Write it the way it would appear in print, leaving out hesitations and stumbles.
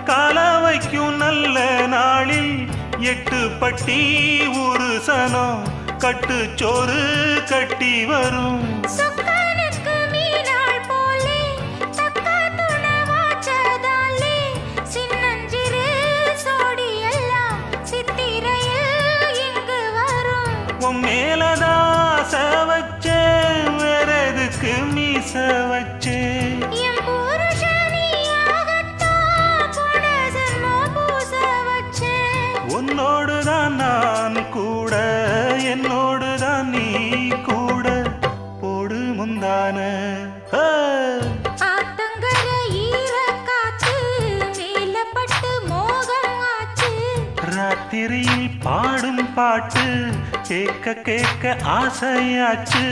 கால வைக்கும் நல்ல நாளில் 8 பட்டி ஒரு சனம் கட்டுச்சோறு கட்டி வரும். மேலதாச வச்சே வேற எதுக்கு மீச வச்சே உன்னோடுதான் நான் கூட என்னோடுதான் நீ கூட போடு முந்தான ராத்திரியில் பாடும் பாட்டு கேட்க கேட்க ஆசையாச்சு.